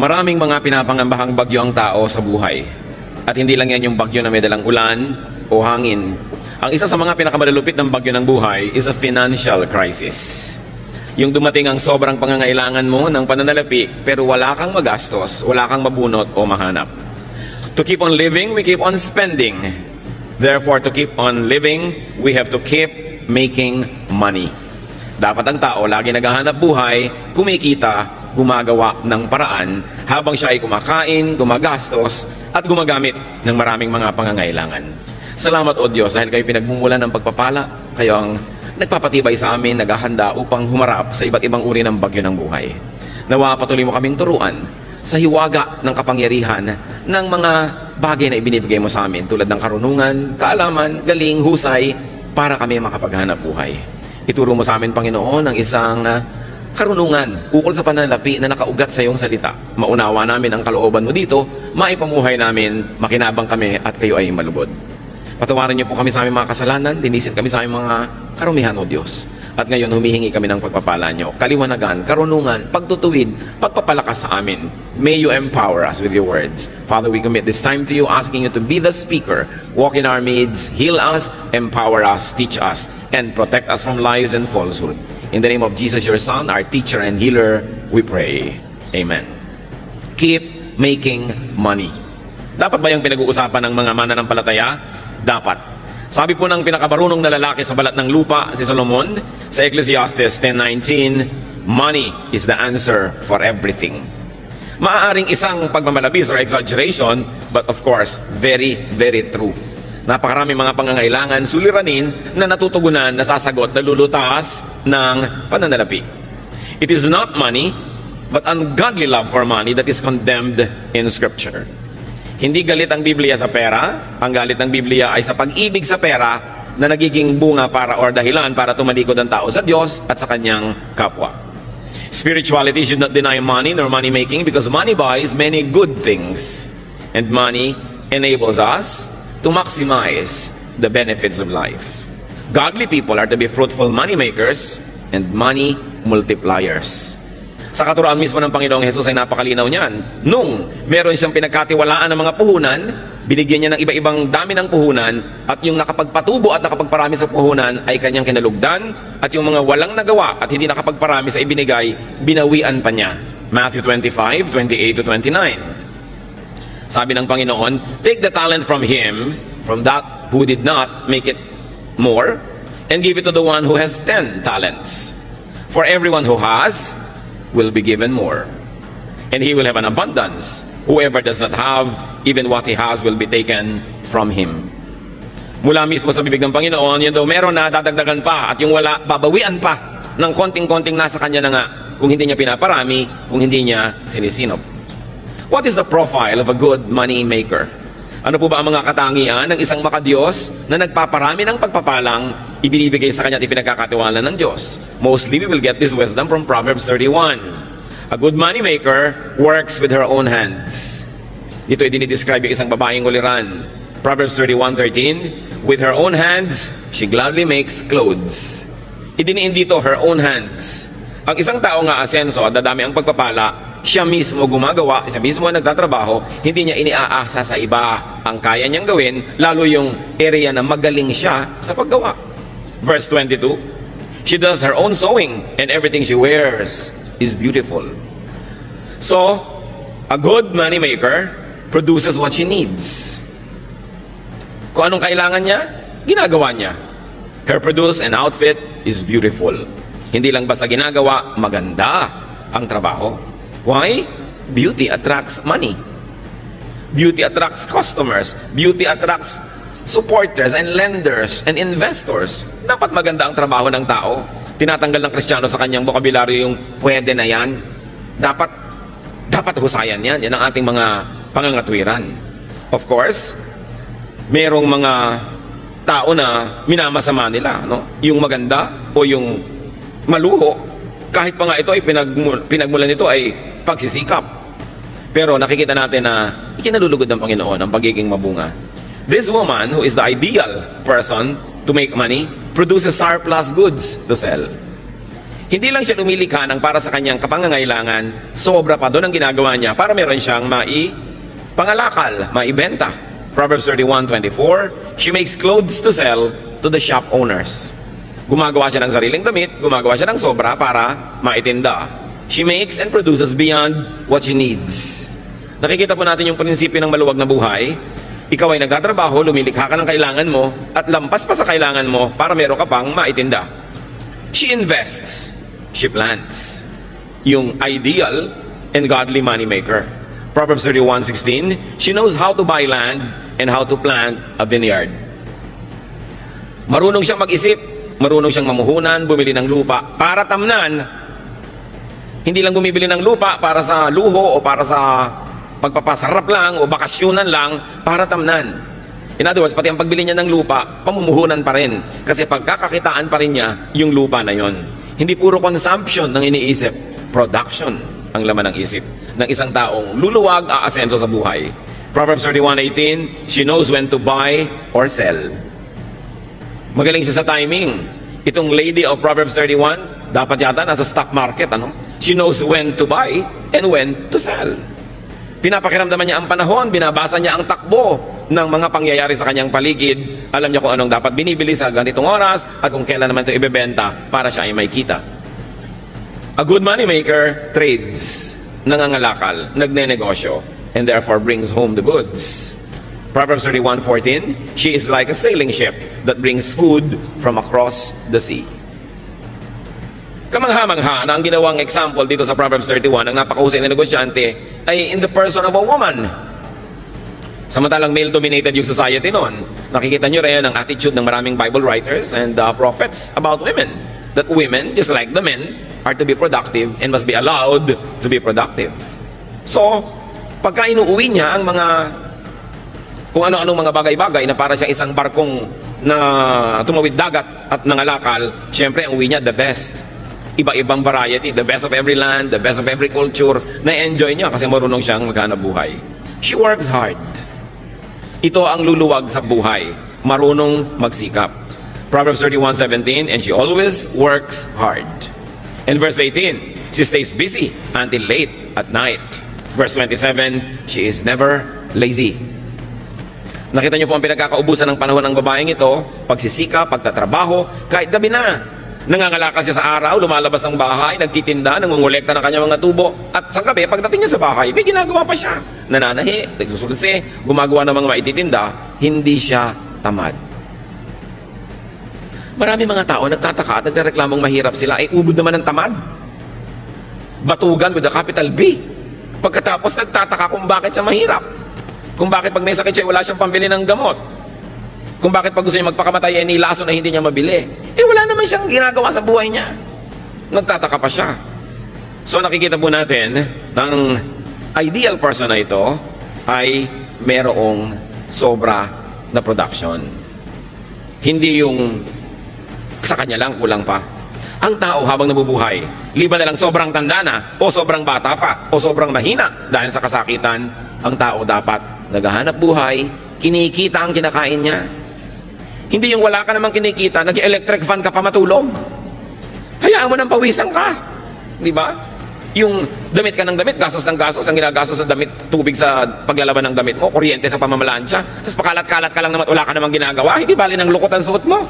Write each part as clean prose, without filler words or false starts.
Maraming mga pinapangambahang bagyo ang tao sa buhay. At hindi lang yan yung bagyo na may dalang ulan o hangin. Ang isa sa mga pinakamalulupit ng bagyo ng buhay is a financial crisis. Yung dumating ang sobrang pangangailangan mo ng pananalapi pero wala kang magastos, wala kang mabunot o mahanap. To keep on living, we keep on spending. Therefore, to keep on living, we have to keep making money. Dapat ang tao lagi naghahanap buhay, kumikita, gumagawa ng paraan habang siya ay kumakain, gumagastos, at gumagamit ng maraming mga pangangailangan. Salamat o Diyos dahil kayo pinagmumulan ng pagpapala, kayo ang nagpapatibay sa amin, naghahanda upang humarap sa iba't ibang uri ng bagyo ng buhay. Nawa patuloy mo kaming turuan sa hiwaga ng kapangyarihan ng mga bagay na ibinibigay mo sa amin tulad ng karunungan, kaalaman, galing, husay para kami makapaghanap buhay. Ituro mo sa amin, Panginoon, ang isang karunungan ukol sa pananalapi na nakaugat sa iyong salita. Maunawa namin ang kalooban mo dito, maipamuhay namin, makinabang kami at kayo ay malubod. Patawarin niyo po kami sa aming mga kasalanan, linisin kami sa aming mga karumihan, O Diyos. At ngayon humihingi kami ng pagpapala niyo, kaliwanagan, karunungan, pagtutuwid, pagpapalakas sa amin. May you empower us with your words. Father, we commit this time to you, asking you to be the speaker. Walk in our midst, heal us, empower us, teach us, and protect us from lies and falsehood. In the name of Jesus, your Son, our teacher and healer, we pray. Amen. Keep making money. Dapat ba yung pinag-uusapan ng mga mananampalataya? Dapat. Sabi po ng pinakabarunong na lalaki sa balat ng lupa, si Solomon, sa Ecclesiastes 10:19, money is the answer for everything. Maaaring isang pagmamalabis or exaggeration, but of course, very, very true. Napakarami mga pangangailangan, suliranin na natutugunan, nasasagot, nalulutas ng pananalapi. It is not money, but ungodly love for money that is condemned in Scripture. Hindi galit ang Biblia sa pera, ang galit ng Biblia ay sa pag-ibig sa pera na nagiging bunga para or dahilan para tumalikod ang tao sa Diyos at sa kanyang kapwa. Spirituality should not deny money nor money making because money buys many good things and money enables us to maximize the benefits of life. Godly people are to be fruitful money makers and money multipliers. Sa katuroan mismo ng Panginoong Hesus ay napakalinaw niyan. Nung meron siyang pinagkatiwalaan ng mga puhunan, binigyan niya ng iba-ibang dami ng puhunan, at yung nakapagpatubo at nakapagparami sa puhunan ay kanyang kinalugdan, at yung mga walang nagawa at hindi nakapagparami sa ibinigay, binawian pa niya. Matthew 25:28-29. Sabi ng Panginoon, take the talent from him, from that who did not make it more, and give it to the one who has 10 talents. For everyone who has will be given more, and he will have an abundance. Whoever does not have, even what he has will be taken from him. Mula mismo sa bibig ng Panginoon, yun daw meron na dadagdagan pa, at yung wala, babawian pa ng konting-konting nasa kanya na nga, kung hindi niya pinaparami, kung hindi niya sinisinop. What is the profile of a good money maker? Ano po ba ang mga katangian ng isang makadiyos na nagpaparami ng pagpapalang ibinibigay sa kanya at ipinagkakatiwalaan ng Diyos? Mostly, we will get this wisdom from Proverbs 31. A good money maker works with her own hands. Dito ay dinidescribe yung isang babaeng uliran. Proverbs 31:13, with her own hands, she gladly makes clothes. Idiniin dito, her own hands. Ang isang tao nga asenso at dadami ang pagpapala, siya mismo gumagawa, siya mismo nagtatrabaho, hindi niya iniaasa sa iba. Ang kaya niyang gawin, lalo yung area na magaling siya sa paggawa. Verse 22, she does her own sewing and everything she wears is beautiful. So, a good money maker produces what she needs. Kung anong kailangan niya, ginagawa niya. Her produce and outfit is beautiful. Hindi lang basta ginagawa, maganda ang trabaho. Why? Beauty attracts money. Beauty attracts customers. Beauty attracts supporters and lenders and investors. Dapat maganda ang trabaho ng tao. Tinatanggal ng Kristiyano sa kanyang bokabularyo yung pwede na yan. Dapat husayan yan. Yan ang ating mga pangangatwiran. Of course, merong mga tao na minamasama nila, no? Yung maganda o yung maluho, kahit pa nga ito ay pinagmulan nito ay pagsisikap. Pero nakikita natin na ikinalulugod ng Panginoon ang pagiging mabunga. This woman, who is the ideal person to make money, produces surplus goods to sell. Hindi lang siya lumilikha ng para sa kanyang kapangangailangan, sobra pa doon ang ginagawa niya para meron siyang pangalakal, maibenta. Proverbs 31:24, she makes clothes to sell to the shop owners. Gumagawa siya ng sariling damit, gumagawa siya ng sobra para maitinda. She makes and produces beyond what she needs. Nakikita po natin yung prinsipyo ng maluwag na buhay. Ikaw ay nagtatrabaho, lumilikha ka ng kailangan mo, at lampas pa sa kailangan mo para meron ka pang maitinda. She invests, she plants. Yung ideal and godly moneymaker. Proverbs 31:16, she knows how to buy land and how to plant a vineyard. Marunong siyang mag-isip, marunong siyang mamuhunan, bumili ng lupa para tamnan. Hindi lang bumibili ng lupa para sa luho o para sa pagpapasarap lang o bakasyonan lang, para tamnan. In other words, pati ang pagbili niya ng lupa, pamumuhunan pa rin. Kasi pagkakakitaan pa rin niya yung lupa na yon. Hindi puro consumption ng iniisip, production ang laman ng isip ng isang taong luluwag, aasenso sa buhay. Proverbs 31:18, she knows when to buy or sell. Magaling siya sa timing. Itong lady of Proverbs 31, dapat yata nasa stock market, ano? She knows when to buy and when to sell. Pinapakiramdaman niya ang panahon, binabasa niya ang takbo ng mga pangyayari sa kanyang paligid. Alam niya kung anong dapat binibili sa ganitong oras at kung kailan naman ito ibebenta para siya ay may kita. A good moneymaker trades, nangangalakal, nagnenegosyo, and therefore brings home the goods. Proverbs 31:14, she is like a sailing ship that brings food from across the sea. Kamangha-mangha na ang ginawang example dito sa Proverbs 31 ng napakahusay na negosyante ay in the person of a woman. Samantalang male-dominated yung society noon. Nakikita nyo rin ang attitude ng maraming Bible writers and prophets about women. That women, just like the men, are to be productive and must be allowed to be productive. So, pagka inuuwi niya ang mga kung ano-anong mga bagay-bagay na para siya isang barkong na tumawid dagat at nangalakal, syempre ang uwi niya the best. Iba-ibang variety, the best of every land, the best of every culture, na-enjoy niya kasi marunong siyang maghanap buhay. She works hard. Ito ang luluwag sa buhay, marunong magsikap. Proverbs 31:17, and she always works hard. And verse 18, she stays busy until late at night. Verse 27, she is never lazy. Nakita niyo po ang pinagkakaubusan ng panahon ng babaeng ito, pagsisika, pagtatrabaho, kahit gabi na. Nangangalakal siya sa araw, lumalabas ng bahay, nagtitinda, nangungulekta ng kanyang mga tubo. At sa gabi, pagdating niya sa bahay, may ginagawa pa siya. Nananahi, nagsusulse, gumagawa ng mga maititinda, hindi siya tamad. Marami mga tao nagtataka at nagreklamong mahirap sila, ay ubod naman ng tamad. Batugan with a capital B. Pagkatapos nagtataka kung bakit siya mahirap. Kung bakit pag may sakit siya, wala siyang pambili ng gamot. Kung bakit pag gusto niya magpakamatay ay nilaso na hindi niya mabili. Wala naman siyang ginagawa sa buhay niya. Nagtataka pa siya. So nakikita po natin ng ideal person na ito ay merong sobra na production. Hindi yung sa kanya lang, kulang pa. Ang tao habang nabubuhay, liban na lang sobrang tanda na, o sobrang bata pa, o sobrang mahina dahil sa kasakitan, ang tao dapat naghahanap buhay, kinikita ang kinakain niya. Hindi yung wala ka namang kinikita, nag-electric fan ka pa matulog. Hayaan mo nang pawisan ka. Di ba? Yung damit ka ng damit, gastos ng gastos, ang ginagastos sa damit, tubig sa paglalaban ng damit mo, kuryente sa pamamalansya, tapos pakalat-kalat ka lang naman, wala ka namang ginagawa, hindi bali ng lukot ang suot mo.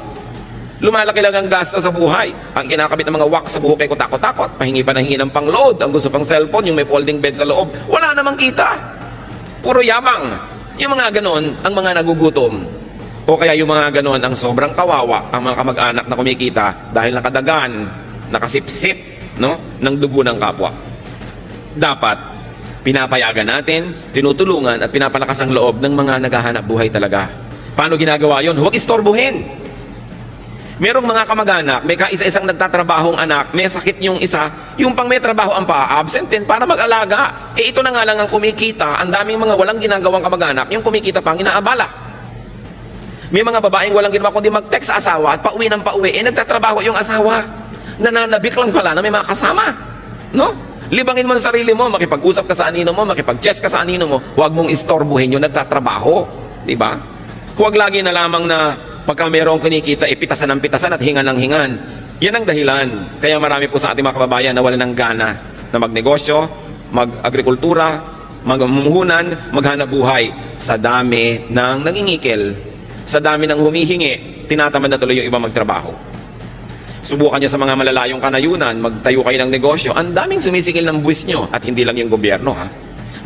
Lumalaki lang ang gasto sa buhay. Ang kinakabit ng mga wax sa buhok ay kutakot-takot, pahingi pa ng hingi ng pang-load, ang gusto pang cellphone, yung may folding bed sa loob, wala namang kita. Puro yabang. Yung mga ganon, ang mga nagugutom. O kaya yung mga ganon, ang sobrang kawawa, ang mga kamag-anak na kumikita dahil nakadagan, nakasipsip, no, ng dugo ng kapwa. Dapat, pinapayagan natin, tinutulungan at pinapalakas ang loob ng mga naghahanap buhay talaga. Paano ginagawa yon? Huwag istorbohin. Merong mga kamag-anak, may kaisa-isang nagtatrabahong anak, may sakit yung isa, yung pang may trabaho ang pa-absent din para mag-alaga. Ito na nga lang ang kumikita, ang daming mga walang ginagawang kamag-anak, yung kumikita pang inaabala. May mga babaeng walang ginawa kundi mag-text sa asawa at pauwi ng pauwi, nagtatrabaho yung asawa. Nananabik lang pala na may mga kasama. No? Libangin mo sa sarili mo, makipag-usap ka sa anino mo, makipag-chess ka sa anino mo, huwag mong istorbuhin yung nagtatrabaho. Diba? Huwag lagi na lamang na pagka mayroong kinikita, pitasan ng pitasan at hingan ng hingan. Yan ang dahilan. Kaya marami po sa ating mga kababayan na wala ng gana na magnegosyo, mag-agrikultura, magmumuhunan, maghanap buhay sa dami ng nangingikil, sa dami ng humihingi, tinatamad na tuloy yung iba magtrabaho. Subukan nyo sa mga malalayong kanayunan, magtayo kayo ng negosyo, ang daming sumisikil ng buwis nyo, at hindi lang yung gobyerno, ha?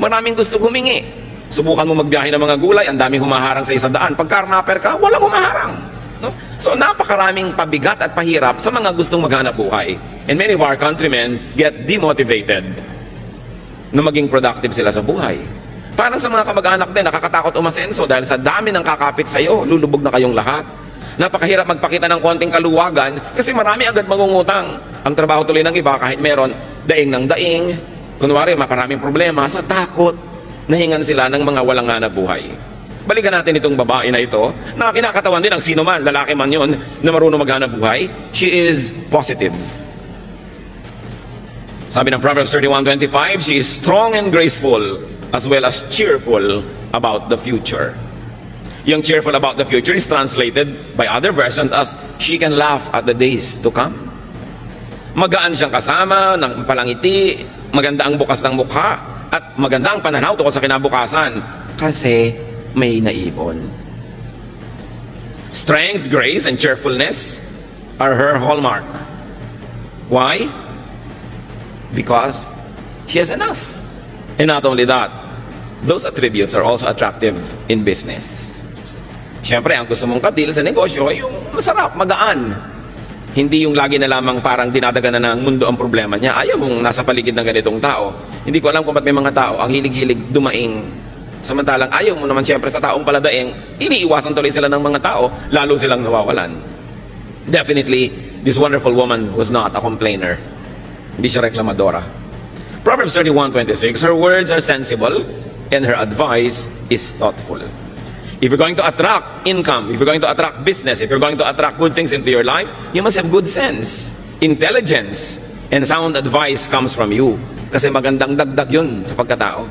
Maraming gusto humingi. Subukan mo magbiyahe ng mga gulay, ang daming humaharang sa 100. Pag karnaper ka, walang humaharang. No? So napakaraming pabigat at pahirap sa mga gustong maghanap buhay. And many of our countrymen get demotivated na maging productive sila sa buhay. Parang sa mga kamag-anak din, nakakatakot umasenso dahil sa dami ng kakapit sa iyo, lulubog na kayong lahat. Napakahirap magpakita ng konting kaluwagan kasi marami agad mangungutang. Ang trabaho tuloy ng iba kahit meron daing ng daing, kunwari maraming problema sa takot, nahingan sila ng mga walang hanap buhay. Balikan natin itong babae na ito na kinakatawan din ng sino man, lalaki man yon, na marunong maghanap buhay. She is positive. Sabi ng Proverbs 31:25, she is strong and graceful as well as cheerful about the future. Yung cheerful about the future is translated by other versions as she can laugh at the days to come. Magaan siyang kasama, ng palangiti, maganda ang bukas ng mukha, at maganda ang pananaw tungkol sa kinabukasan kasi may naipon. Strength, grace, and cheerfulness are her hallmark. Why? Because she has enough. And not only that, those attributes are also attractive in business. Siyempre, ang gusto mong kadil sa negosyo ay yung masarap, magaan. Hindi yung lagi na lamang parang dinadagan na ng mundo ang problema niya. Ayaw mong nasa paligid ng ganitong tao. Hindi ko alam kung ba't may mga tao ang hilig-hilig dumaing. Samantalang ayaw mo naman siyempre sa taong paladaing, iniiwasan tuloy sila ng mga tao, lalo silang nawawalan. Definitely, this wonderful woman was not a complainer. Hindi siya reklamadora. Proverbs 31:26, her words are sensible and her advice is thoughtful. If you're going to attract income, if you're going to attract business, if you're going to attract good things into your life, you must have good sense, intelligence, and sound advice comes from you. Kasi magandang dagdag yun sa pagkatao.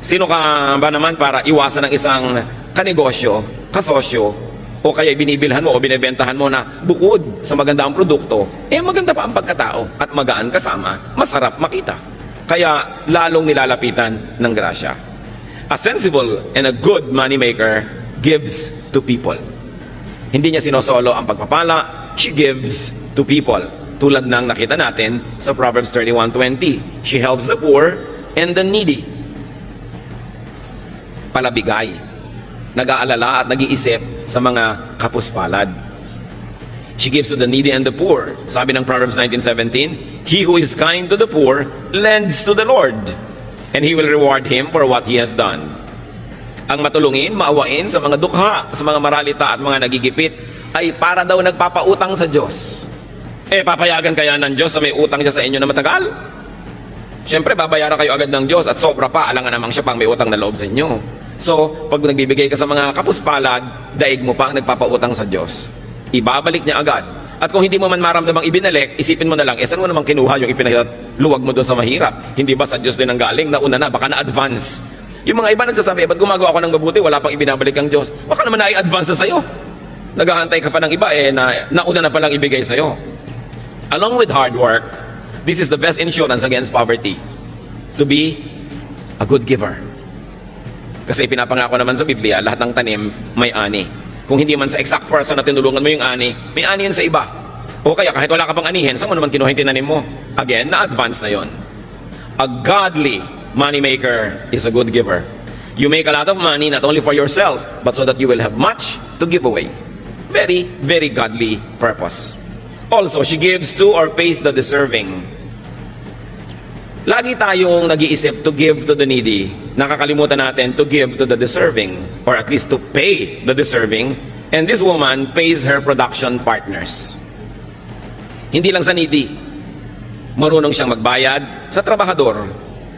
Sino ka ba naman para iwasan ng isang kanegosyo, kasosyo, o kaya binibilhan mo o binibentahan mo na bukod sa maganda ang produkto, maganda pa ang pagkatao at magaan kasama, masarap makita. Kaya lalong nilalapitan ng grasya. A sensible and a good moneymaker gives to people. Hindi niya sinosolo ang pagpapala, she gives to people. Tulad ng nakita natin sa Proverbs 31:20. She helps the poor and the needy. Palabigay. Nag-aalala at nag-iisip sa mga kapuspalad. She gives to the needy and the poor. Sabi ng Proverbs 19:17, he who is kind to the poor lends to the Lord, and He will reward him for what he has done. Ang matulungin, maawain sa mga dukha, sa mga maralita at mga nagigipit, ay para daw nagpapautang sa Diyos. Papayagan kaya ng Diyos na may utang siya sa inyo na matagal? Siyempre, babayaran kayo agad ng Diyos at sobra pa, alangan namang siya pang may utang na loob sa inyo. So, pag nagbibigay ka sa mga kapuspalad, daig mo pa ang nagpapautang sa Diyos. Ibabalik niya agad. At kung hindi mo man maramdamang ibinalik, isipin mo na lang, saan mo namang kinuha yung ipinaluwag mo doon sa mahirap? Hindi ba sa Diyos din ang galing? Nauna na, baka na-advance. Yung mga iba nagsasabi, ba't gumagawa ako ng mabuti, wala pang ibinabalik ang Diyos? Baka naman na-advance na sa'yo. Naghahantay ka pa ng iba, nauna na palang ibigay sa'yo. Along with hard work, this is the best insurance against poverty. To be a good giver. Kasi pinapangako naman sa Biblia, lahat ng tanim may ani. Kung hindi man sa exact person na tinulungan mo yung ani, may ani yan sa iba. O kaya kahit wala ka pang anihin, saan mo naman kinuha yung tinanim mo? Again, na-advance na yon. A godly moneymaker is a good giver. You make a lot of money not only for yourself, but so that you will have much to give away. Very, very godly purpose. Also, she gives to or pays the deserving. Lagi tayong nag-iisip to give to the needy. Nakakalimutan natin to give to the deserving, or at least to pay the deserving. And this woman pays her production partners. Hindi lang sa needy. Marunong siyang magbayad sa trabahador.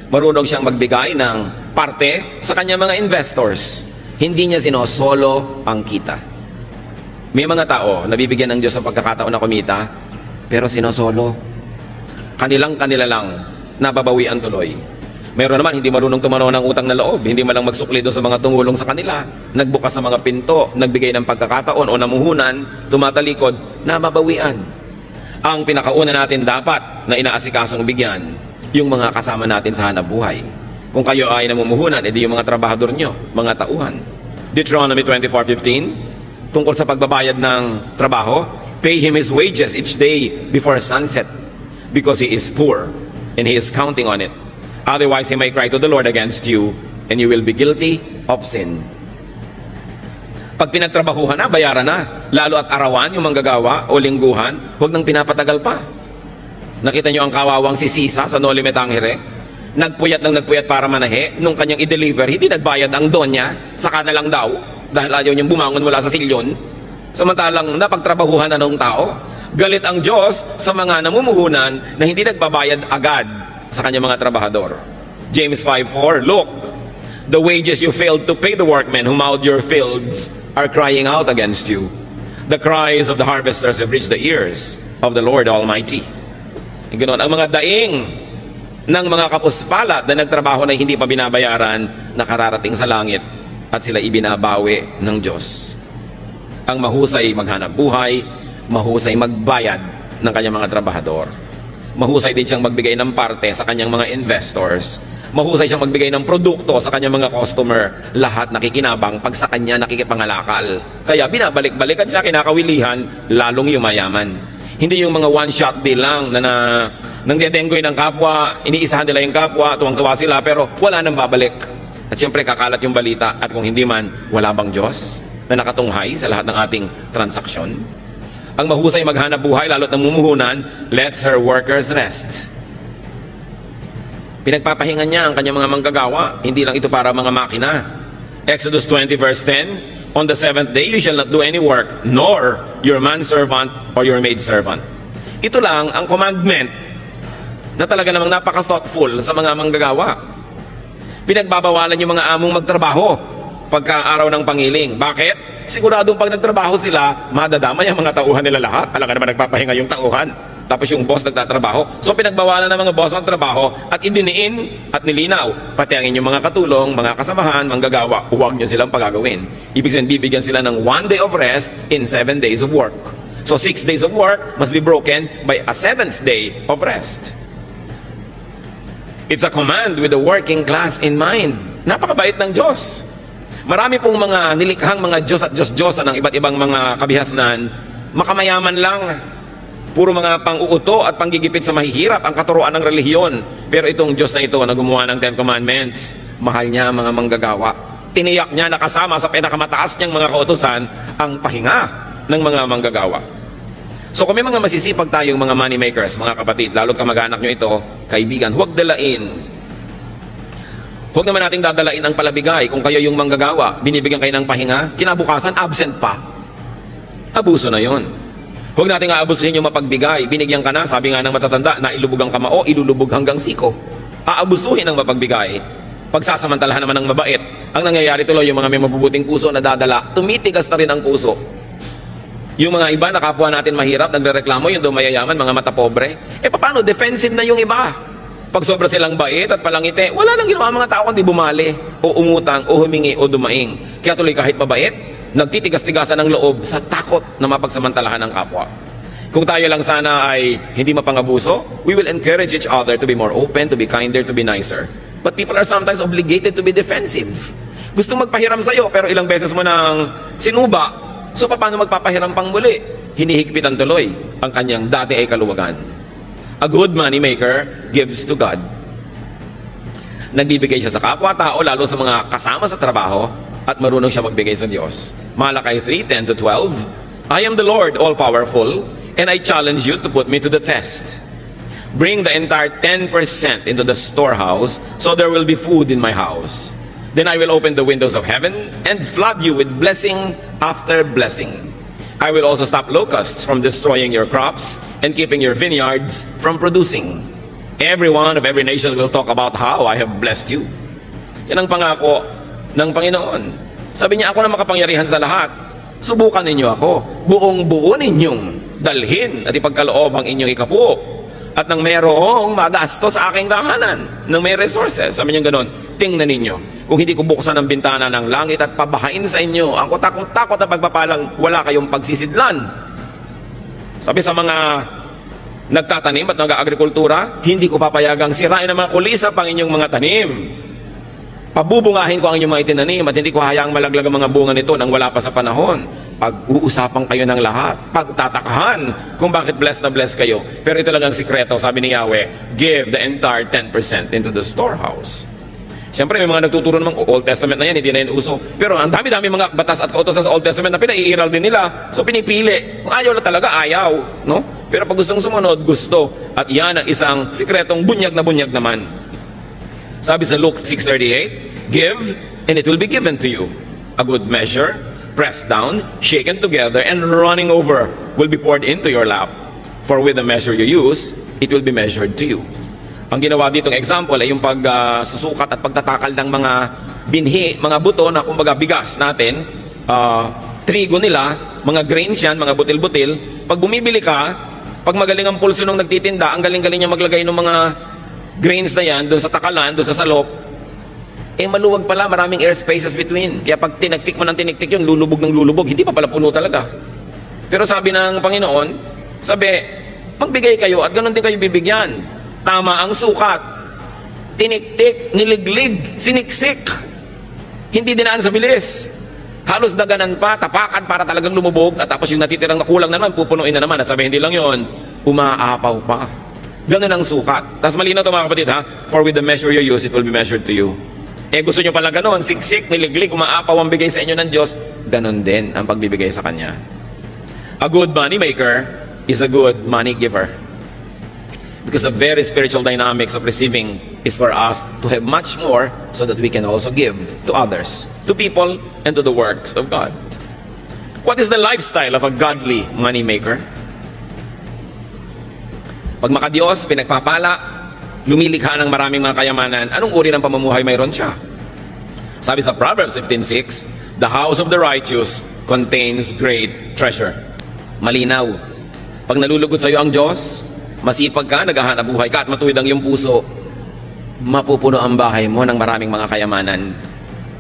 Marunong siyang magbigay ng parte sa kanyang mga investors. Hindi niya sinosolo ang kita. May mga tao nabibigyan ng Diyos ng pagkakataon na kumita, pero sinosolo. Kanila lang nababawian tuloy. Mayroon naman hindi marunong tumanaw ng utang na loob, hindi malang magsukli doon sa mga tumulong sa kanila, nagbukas sa mga pinto, nagbigay ng pagkakataon o namuhunan, tumatalikod, nababawian. Ang pinakauna natin dapat na inaasikasong bigyan, yung mga kasama natin sa hanap buhay. Kung kayo ay namumuhunan, edi yung mga trabahador nyo, mga tauhan. Deuteronomy 24:15, tungkol sa pagbabayad ng trabaho, pay him his wages each day before sunset, because he is poor, and he is counting on it. Otherwise, he may cry to the Lord against you, and you will be guilty of sin. Pag pinagtrabahuhan na, bayaran na. Lalo at arawan, yung manggagawa o lingguhan, huwag nang pinapatagal pa. Nakita nyo ang kawawang si Sisa sa No Limit Tangere? Nagpuyat para manahe. Nung kanyang i-deliver, hindi nagbayad ang donya. Saka na lang daw, dahil ayaw niyang bumangon mula sa silyon. Samantalang napagtrabahuhan na ng tao. Galit ang Diyos sa mga namumuhunan na hindi nagbabayad agad sa kanyang mga trabahador. James 5:4, look, the wages you failed to pay the workmen who mowed your fields are crying out against you. The cries of the harvesters have reached the ears of the Lord Almighty. Ganoon, ang mga daing ng mga kapuspalat na nagtrabaho na hindi pa binabayaran, nakararating sa langit at sila ibinabawi ng Diyos. Ang mahusay maghanap buhay, mahusay magbayad ng kanyang mga trabahador. Mahusay din siyang magbigay ng parte sa kanyang mga investors. Mahusay siyang magbigay ng produkto sa kanyang mga customer. Lahat nakikinabang pag sa kanya nakikipangalakal. Kaya binabalik-balikan siya, kinakawilihan, lalong yumayaman. Hindi yung mga one-shot deal lang na nang dedenggoy ng kapwa, iniisahan nila yung kapwa, tuwang-tuwa sila, pero wala nang babalik. At siyempre kakalat yung balita, at kung hindi man, wala bang Diyos na nakatunghay sa lahat ng ating transaksyon? Ang mahusay maghanap buhay, lalo't namumuhunan, lets her workers rest. Pinagpapahingan niya ang kanyang mga manggagawa. Hindi lang ito para mga makina. Exodus 20:10, on the seventh day you shall not do any work, nor your manservant or your maidservant. Ito lang ang commandment na talaga namang napaka-thoughtful sa mga manggagawa. Pinagbabawalan yung mga among magtrabaho pagka araw ng pangiling. Bakit? Siguradong pag nagtrabaho sila, madadamay ang mga tauhan nila lahat. Alam ka naman nagpapahinga yung tauhan. Tapos yung boss nagtatrabaho. So pinagbawalan ng mga boss ng trabaho at idiniin at nilinaw. Pati ang inyong mga katulong, mga kasamahan, manggagawa, huwag nyo silang pagagawin. Ibig sabihin, bibigyan sila ng 1 day of rest in 7 days of work. So 6 days of work must be broken by a 7th day of rest. It's a command with the working class in mind. Napakabait ng Diyos. Marami pong mga nilikhang mga Diyos at Diyos-Diyosan ng iba't ibang mga kabihasnan, makamayaman lang. Puro mga pang-uuto at panggigipit sa mahihirap ang katuruan ng relihiyon. Pero itong Diyos na ito na gumawa ng 10 Commandments, mahal niya mga manggagawa. Tiniyak niya na kasama sa pinakamataas niyang mga kautusan ang pahinga ng mga manggagawa. So kung may mga masisipag tayong mga money makers, mga kapatid, lalo't kamag-anak nyo ito, kaibigan, huwag dalain. Huwag naman nating dadalain ang palabigay. Kung kayo yung manggagawa, binibigyan kayo ng pahinga, kinabukasan, absent pa. Abuso na yon. Huwag nating aabusuhin yung mapagbigay. Binigyan ka na, sabi nga ng matatanda, na ilubog ang kamao, ilulubog hanggang siko. Aabusuhin ang mapagbigay. Pagsasamantalahan naman ng mabait. Ang nangyayari tuloy, yung mga may mabubuting puso na dadala, tumitigas na rin ang puso. Yung mga iba na kapwa natin mahirap, nagrereklamo, yung mayayaman, mga mata pobre. Paano? Defensive na yung iba. Pag sobra silang bait at palangite, wala nang ginawa mga tao kundi bumali, o umutang, o humingi, o dumaing. Kaya tuloy kahit mabait, nagtitigas-tigasan ng loob sa takot na mapagsamantalahan ng kapwa. Kung tayo lang sana ay hindi mapangabuso, we will encourage each other to be more open, to be kinder, to be nicer. But people are sometimes obligated to be defensive. Gustong magpahiram sa'yo, pero ilang beses mo nang sinuba. So paano magpapahiram pang muli? Hinihigpitan tuloy ang kanyang dati ay kaluwagan. A good money maker gives to God. Nagbibigay siya sa kapwa-tao, lalo sa mga kasama sa trabaho, at marunong siya magbigay sa Diyos. Malakay 3:10-12, I am the Lord, all-powerful, and I challenge you to put me to the test. Bring the entire 10% into the storehouse, so there will be food in my house. Then I will open the windows of heaven and flood you with blessing after blessing. I will also stop locusts from destroying your crops and keeping your vineyards from producing. Everyone of every nation will talk about how I have blessed you. Yan ang pangako ng Panginoon. Sabi niya, ako na makapangyarihan sa lahat. Subukan ninyo ako. Buong-buo ninyong dalhin at ipagkaloob ang inyong ikapuo. At nang mayroong magasto sa aking tahanan, nang may resources. Sabi niya ganoon, tingnan ninyo. Kung hindi ko buksan ang bintana ng langit at pabahain sa inyo, ang kutakot-takot na pagpapalang wala kayong pagsisidlan. Sabi sa mga nagtatanim at nag-agrikultura, hindi ko papayagang sirain ng mga kulisap ang inyong mga tanim. Pabubungahin ko ang inyong mga itinanim at hindi ko hayaang malaglag ang mga bunga nito nang wala pa sa panahon. Pag-uusapan kayo ng lahat, pagtatakahan kung bakit blessed na blessed kayo. Pero ito lang ang sikreto, sabi ni Yahweh, give the entire 10% into the storehouse. Siyempre, may mga nagtuturo ng Old Testament na yan, hindi na yan uso. Pero ang dami-dami mga batas at kautosan sa Old Testament na pinaiiral din nila. So pinipili. Kung ayaw na talaga, ayaw. No? Pero pag gustong sumunod, gusto. At yan ang isang sikretong bunyag naman. Sabi sa Luke 6:38, give, and it will be given to you. A good measure, pressed down, shaken together, and running over will be poured into your lap. For with the measure you use, it will be measured to you. Ang ginawa ditong example ay yung pagsusukat at pagtatakal ng mga binhi, mga buto na kumbaga bigas natin, trigo nila, mga grains yan, mga butil-butil. Pag bumibili ka, pag magaling ang pulso nung nagtitinda, ang galing-galing niya maglagay ng mga grains na yan, doon sa takalan, doon sa salop, maluwag pala, maraming air spaces between. Kaya pag tinagtik mo ng tinigtik yun, lulubog ng lulubog, hindi pa pala puno talaga. Pero sabi ng Panginoon, magbigay kayo at ganun din kayo bibigyan. Tama ang sukat. Tiniktik, niliglig, siniksik. Hindi dinaan sa bilis. Halos daganan pa, tapakan para talagang lumubog. At tapos yung natitirang nakulang naman, pupunuin na naman. At sabi, hindi lang yon, umaapaw pa. Ganun ang sukat. Tapos malinaw ito mga kapatid ha, for with the measure you use, it will be measured to you. Gusto nyo pala ganun, siksik, niliglig, umaapaw ang bigay sa inyo ng Diyos, ganun din ang pagbibigay sa Kanya. A good money maker is a good money giver. Because the very spiritual dynamics of receiving is for us to have much more so that we can also give to others, to people, and to the works of God. What is the lifestyle of a godly money maker? Pag makadiyos, pinagpapala, lumilikha ng maraming mga kayamanan, anong uri ng pamumuhay mayroon siya? Sabi sa Proverbs 15:6, the house of the righteous contains great treasure. Malinaw. Pag nalulugod sa iyo ang Diyos, masipag ka, naghahanap buhay ka, at matuwid ang iyong puso, mapupuno ang bahay mo ng maraming mga kayamanan.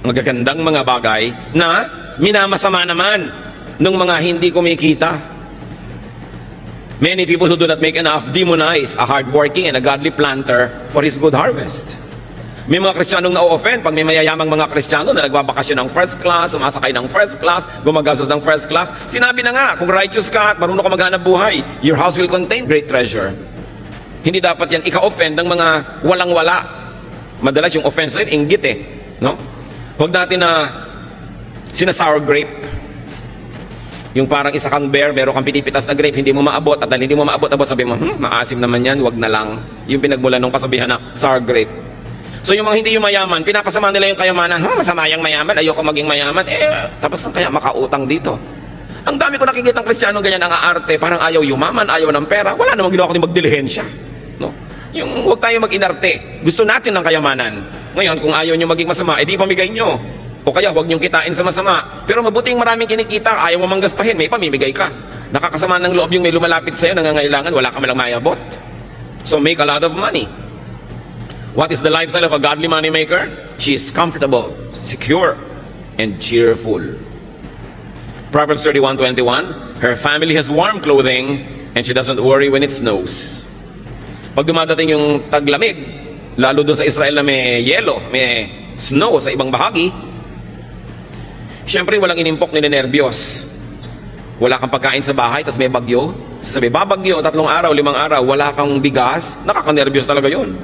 Magagandang mga bagay na minamasama naman ng mga hindi kumikita. Many people who do not make enough demonize a hardworking and a godly planter for his good harvest. May mga Kristiyanong na-offend pag may mayayamang mga Kristiyano na nagbabakasyon ng first class, sumasakay ng first class, gumagastos ng first class. Sinabi na nga, kung righteous ka at marunong ka maghanap buhay, your house will contain great treasure. Hindi dapat yan ika-offend ng mga walang-wala. Madalas yung offense rin, inggit no? Huwag natin na sina-sour grape. Yung parang isa kang bear, meron kang pinipitas na grape, hindi mo maabot, at dahil hindi mo maabot, sabi mo, maasim naman yan, wag na lang. Yung pinagmula ng kasabihan na sour grape. So yung mga hindi yung mayaman, pinapasama nila yung kayamanan. Masama yung mayaman, ayoko maging mayaman. Tapos kaya makautang dito. Ang dami ko nakikita ng Kristiyano ganyan ang aarte, parang ayaw yumaman, ayaw ng pera. Wala namang ginawa kundi magdilihensya. No? Yung huwag tayo mag-inarte. Gusto natin ng kayamanan. Ngayon, kung ayaw nyo maging masama, di pamigay nyo. O kaya huwag nyong kitain sa masama. Pero mabuting maraming kinikita, ayaw mo manggastahin, may pamimigay ka. Nakakasama ng loob yung may lumalapit sa'yo, nangangailangan, wala ka malang mayabot. So make a lot of money. What is the lifestyle of a godly money maker? She is comfortable, secure, and cheerful. Proverbs 31:21, her family has warm clothing and she doesn't worry when it snows. Pag dumadating yung taglamig, lalo doon sa Israel na may yelo, may snow sa ibang bahagi, syempre walang inimpok ni nervyos. Wala kang pagkain sa bahay, tapos may bagyo. Sabi, babagyo, 3 araw, 5 araw, wala kang bigas, nakaka-nervyos talaga yun.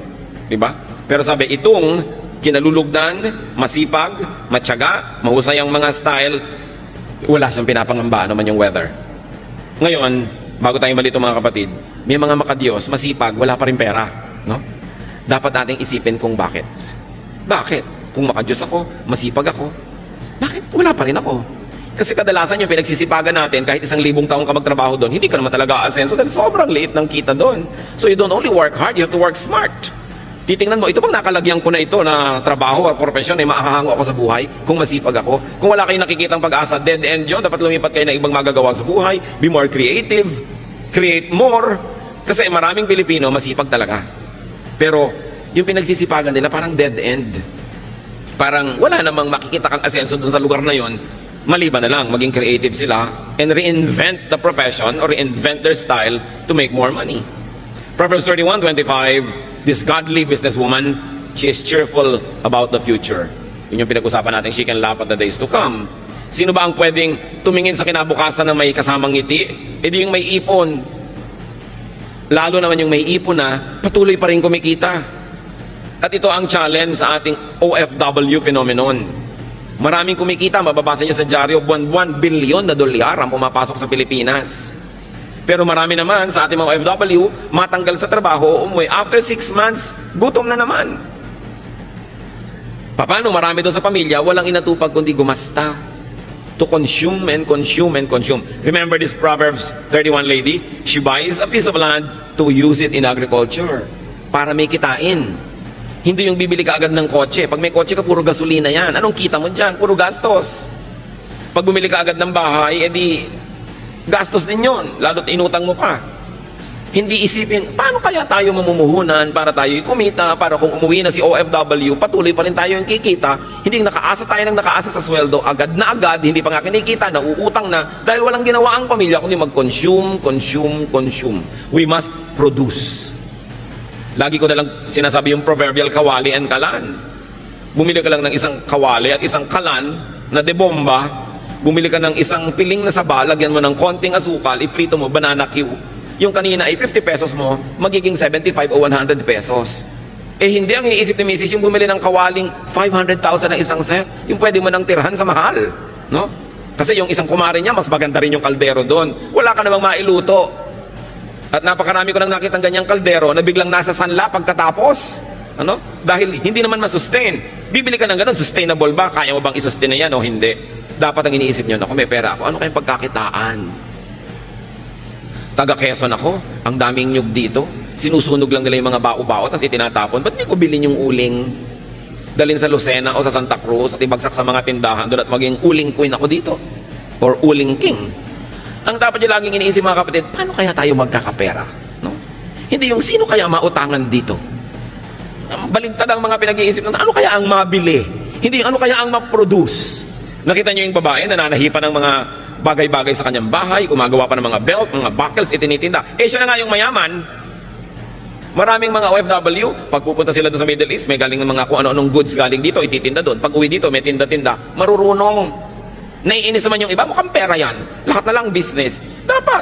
Diba? Pero sabi, itong kinalulugdan, masipag, matyaga, mahusay ang mga style, wala siyang pinapangamba naman yung weather. Ngayon, bago tayo malito mga kapatid, may mga makadiyos, masipag, wala pa rin pera. No? Dapat nating isipin kung bakit. Bakit? Kung makadiyos ako, masipag ako, bakit? Wala pa rin ako. Kasi kadalasan yung pinagsisipagan natin, kahit 1,000 taong ka magtrabaho doon, hindi ka naman talaga aasenso dahil sobrang liit ng kita doon. So you don't only work hard, you have to work smart. Titingnan mo, ito bang nakalagyan ko na ito na trabaho o profesyon ay maahango ako sa buhay kung masipag ako? Kung wala kayong nakikitang pag-asa, dead end yun, dapat lumipat kayo ng ibang magagawa sa buhay, be more creative, create more. Kasi maraming Pilipino masipag talaga. Pero yung pinagsisipagan nila parang dead end. Parang wala namang makikita kang asenso dun sa lugar na yon, maliban na lang maging creative sila and reinvent the profession or reinvent their style to make more money. Proverbs 31:25, this godly businesswoman, she is cheerful about the future. Yun yung pinag-usapan natin, she can laugh at the days to come. Sino ba ang pwedeng tumingin sa kinabukasan na may kasamang ngiti? E di yung may ipon. Lalo naman yung may ipon na patuloy pa rin kumikita. At ito ang challenge sa ating OFW phenomenon. Maraming kumikita, mababasa nyo sa dyaryo, buwan-buwan, bilyon na dolyar ang pumapasok sa Pilipinas. Pero marami naman sa ating mga OFW, matanggal sa trabaho, umuwi. After 6 months, gutom na naman. Paano marami doon sa pamilya, walang inatupag kundi gumasta. To consume and consume and consume. Remember this Proverbs 31 lady? She buys a piece of land to use it in agriculture. Para may kitain. Hindi yung bibili ka agad ng kotse. Pag may kotse ka, puro gasolina yan. Anong kita mo dyan? Puro gastos. Pag bumili ka agad ng bahay, edi gastos din yun. Lalo't inutang mo pa. Hindi isipin, paano kaya tayo mamumuhunan para tayo kumita, para kung umuwi na si OFW, patuloy pa rin tayo yung kikita. Hindi nakaasa tayo ng nakaasa sa sweldo, agad na agad, hindi pa nga kinikita, nauutang na, dahil walang ginawa ang pamilya, kundi mag-consume, consume, consume. We must produce. Lagi ko na lang sinasabi yung proverbial kawali and kalan. Bumili ka lang ng isang kawali at isang kalan na debomba, bumili ka ng isang piling na saba, lagyan mo ng konting asukal, iprito mo, banana Q. Yung kanina ay 50 pesos mo, magiging 75 o 100 pesos. Eh hindi ang iniisip ni Mrs. yung bumili ng kawaling 500,000 na isang set, yung pwede mo nang tirhan sa mahal. No? Kasi yung isang kumare niya, mas maganda rin yung kaldero doon. Wala ka namang mailuto. At napakarami ko nang nakitang ganyang kaldero na biglang nasa sanla pagkatapos. Ano? Dahil hindi naman masustain. Bibili ka ng ganun, sustainable ba? Kaya mo bang isustain na yan o hindi? Dapat ang iniisip nyo, naku, may pera ako. Ano kayong pagkakitaan? Taga Quezon ako, ang daming nyug dito. Sinusunog lang nila yung mga bao-bao, tapos itinatapon. Ba't hindi ko bilhin yung uling? Dalhin sa Lucena o sa Santa Cruz at ibagsak sa mga tindahan doon at maging uling queen ako dito. Or uling king. Ang dapat nyo laging iniisip mga kapatid, paano kaya tayo magkakapera? No? Hindi yung sino kaya mautangan dito? Baligtad ang mga pinag-iisip ng ano kaya ang mabili? Hindi yung ano kaya ang ma-produce? Nakita nyo yung babae, nananahipan ng mga bagay-bagay sa kanyang bahay, gumagawa pa ng mga belt, mga buckles, itinitinda. Eh siya na nga yung mayaman. Maraming mga OFW, pag pupunta sila doon sa Middle East, may galing ng mga kung ano-anong goods galing dito, ititinda doon. Pag uwi dito, may tinda-tinda. Marurunong. Naiinis naman yung iba, mukhang pera yan. Lahat na lang business. Dapat.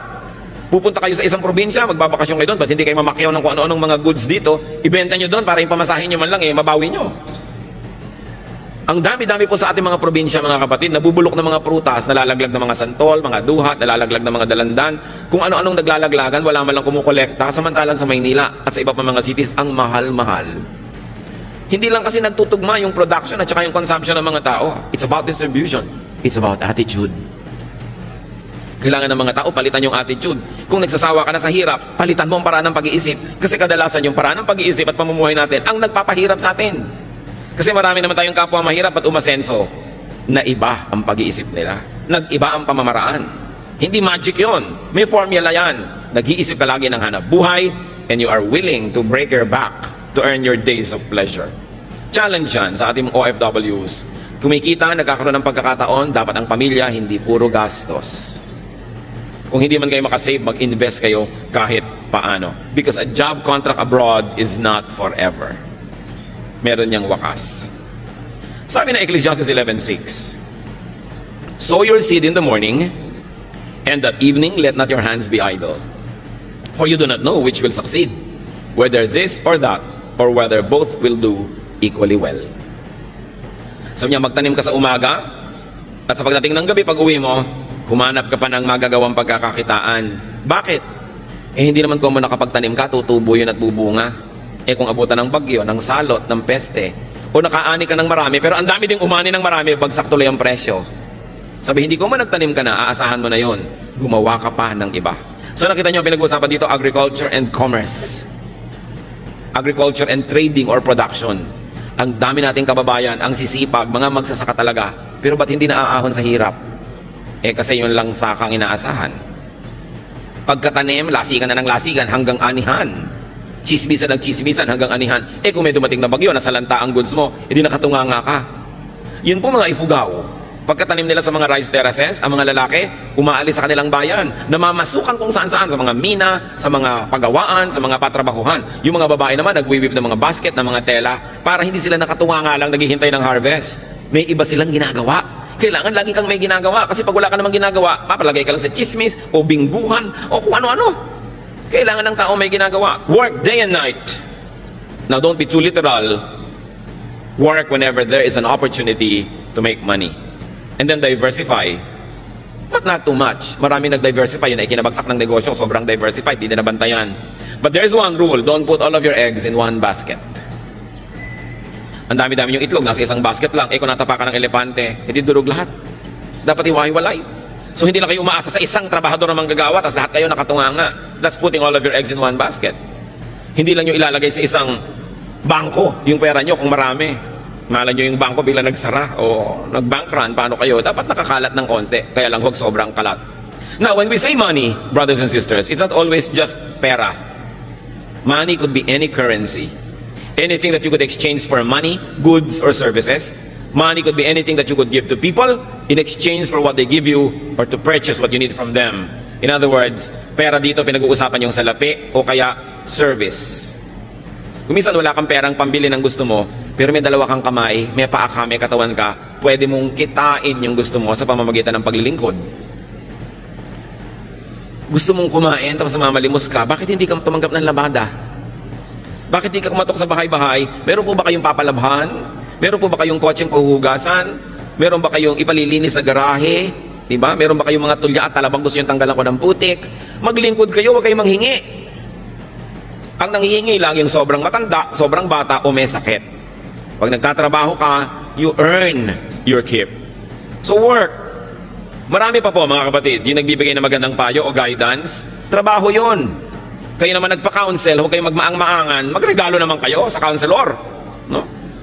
Pupunta kayo sa isang probinsya, magbabakasyon kayo doon, ba't hindi kayo mamakyaw ng kung ano-anong mga goods dito, ibenta nyo doon para yung pamasahin nyo man lang, mabawi nyo. Ang dami-dami po sa ating mga probinsya, mga kapatid, nabubulok ng mga prutas, nalalaglag ng mga santol, mga duhat, nalalaglag ng mga dalandan, kung ano-anong naglalaglagan, wala man lang kumukolekta, samantalang sa Maynila at sa iba pa mga cities, ang mahal-mahal. Hindi lang kasi nagtutugma yung production at saka yung consumption ng mga tao. It's about distribution. It's about attitude. Kailangan ng mga tao, palitan yung attitude. Kung nagsasawa ka na sa hirap, palitan mo ang paraan ng pag-iisip. Kasi kadalasan yung paraan ng pag-iisip at pamumuhay natin ang nagpapahirap sa atin. Kasi marami naman tayong kapwa mahirap at umasenso na iba ang pag-iisip nila. Nag-iba ang pamamaraan. Hindi magic yon. May formula yan. Nag-iisip ka lagi ng hanap buhay and you are willing to break your back to earn your days of pleasure. Challenge yan sa ating OFWs. Kumikita, nagkakaroon ng pagkakataon, dapat ang pamilya hindi puro gastos. Kung hindi man kayo makasave, mag-invest kayo kahit paano. Because a job contract abroad is not forever. Meron niyang wakas. Sabi na Ecclesiastes 11:6, sow your seed in the morning, and at evening let not your hands be idle. For you do not know which will succeed, whether this or that, or whether both will do equally well. Sabi niya, magtanim ka sa umaga, at sa pagdating ng gabi, pag uwi mo, humanap ka pa ng magagawang pagkakakitaan. Bakit? Eh hindi naman kung mo nakapagtanim ka, tutubo yun at bubunga. Eh kung abutan ng bagyo, ng salot, ng peste, o nakaani ka ng marami, pero ang dami ding umani ng marami, bagsak tuloy ang presyo. Sabi, hindi ko man nagtanim ka na, aasahan mo na yon. Gumawa ka pa ng iba. So nakita nyo, pinag-uusapan dito, agriculture and commerce. Agriculture and trading or production. Ang dami nating kababayan, ang sisipag, mga magsasaka talaga, pero ba't hindi naaahon sa hirap? Eh kasi yun lang sakang inaasahan. Pagkatanim, lasigan na ng lasigan hanggang anihan. Chismisan ng chismisan hanggang anihan. Eh kung may dumating na bagyo, nasalanta ang goods mo, hindi nakatunganga ka. Yun po mga ifugaw. Pagkatanim nila sa mga rice terraces, ang mga lalaki, umaalis sa kanilang bayan, namamasukan kung saan-saan, sa mga mina, sa mga pagawaan, sa mga patrabahuhan. Yung mga babae naman, nagwiwip ng mga basket, ng mga tela, para hindi sila nakatunga nga lang naghihintay ng harvest. May iba silang ginagawa. Kailangan lagi kang may ginagawa, kasi pag wala ka namang ginagawa, papalagay ka lang sa chismis, o bingguhan, o kung ano-ano. Kailangan ng tao may ginagawa. Work day and night. Now, don't be too literal. Work whenever there is an opportunity to make money. And then diversify. But not too much. Marami nag-diversify. Yun ay kinabagsak ng negosyo. Sobrang diversified. Hindi na nabantayan. But there is one rule. Don't put all of your eggs in one basket. Ang dami-dami yung itlog. Nasa isang basket lang. Kung natapakan ng elepante, hindi durog lahat. Dapat iwahiwalay. So hindi lang kayo umaasa sa isang trabahador na manggagawa, tapos lahat kayo nakatunganga. That's putting all of your eggs in one basket. Hindi lang nyo ilalagay sa isang bangko yung pera nyo kung marami. Malan nyo yung bangko bigla nagsara o nag-bank run, paano kayo? Dapat nakakalat ng konti, kaya lang huwag sobrang kalat. Now, when we say money, brothers and sisters, it's not always just pera. Money could be any currency. Anything that you could exchange for money, goods, or services. Money could be anything that you could give to people in exchange for what they give you or to purchase what you need from them. In other words, pera dito pinag-uusapan yung salapi o kaya service. Kung minsan wala kang perang pambili ng gusto mo, pero may dalawa kang kamay, may paa ka, may katawan ka, pwede mong kitain yung gusto mo sa pamamagitan ng paglilingkod. Gusto mong kumain, tapos mamalimos ka, bakit hindi ka tumanggap ng labada? Bakit hindi ka kumatok sa bahay-bahay? Meron po ba kayong papalabhan? Meron po ba kayong kotseng pahuhugasan? Meron ba kayong ipalilinis sa garahe? Diba? Meron ba kayong mga tulya at talabang gusto yung tanggalan ko ng putik? Maglingkod kayo, huwag kayong manghingi. Ang nanghihingi lang yung sobrang matanda, sobrang bata o may sakit. Pag nagtatrabaho ka, you earn your keep. So work. Marami pa po mga kapatid, yung nagbibigay ng magandang payo o guidance, trabaho yon. Kayo naman nagpa-counsel, huwag kayong magmaang-maangan, magregalo naman kayo sa counselor. No?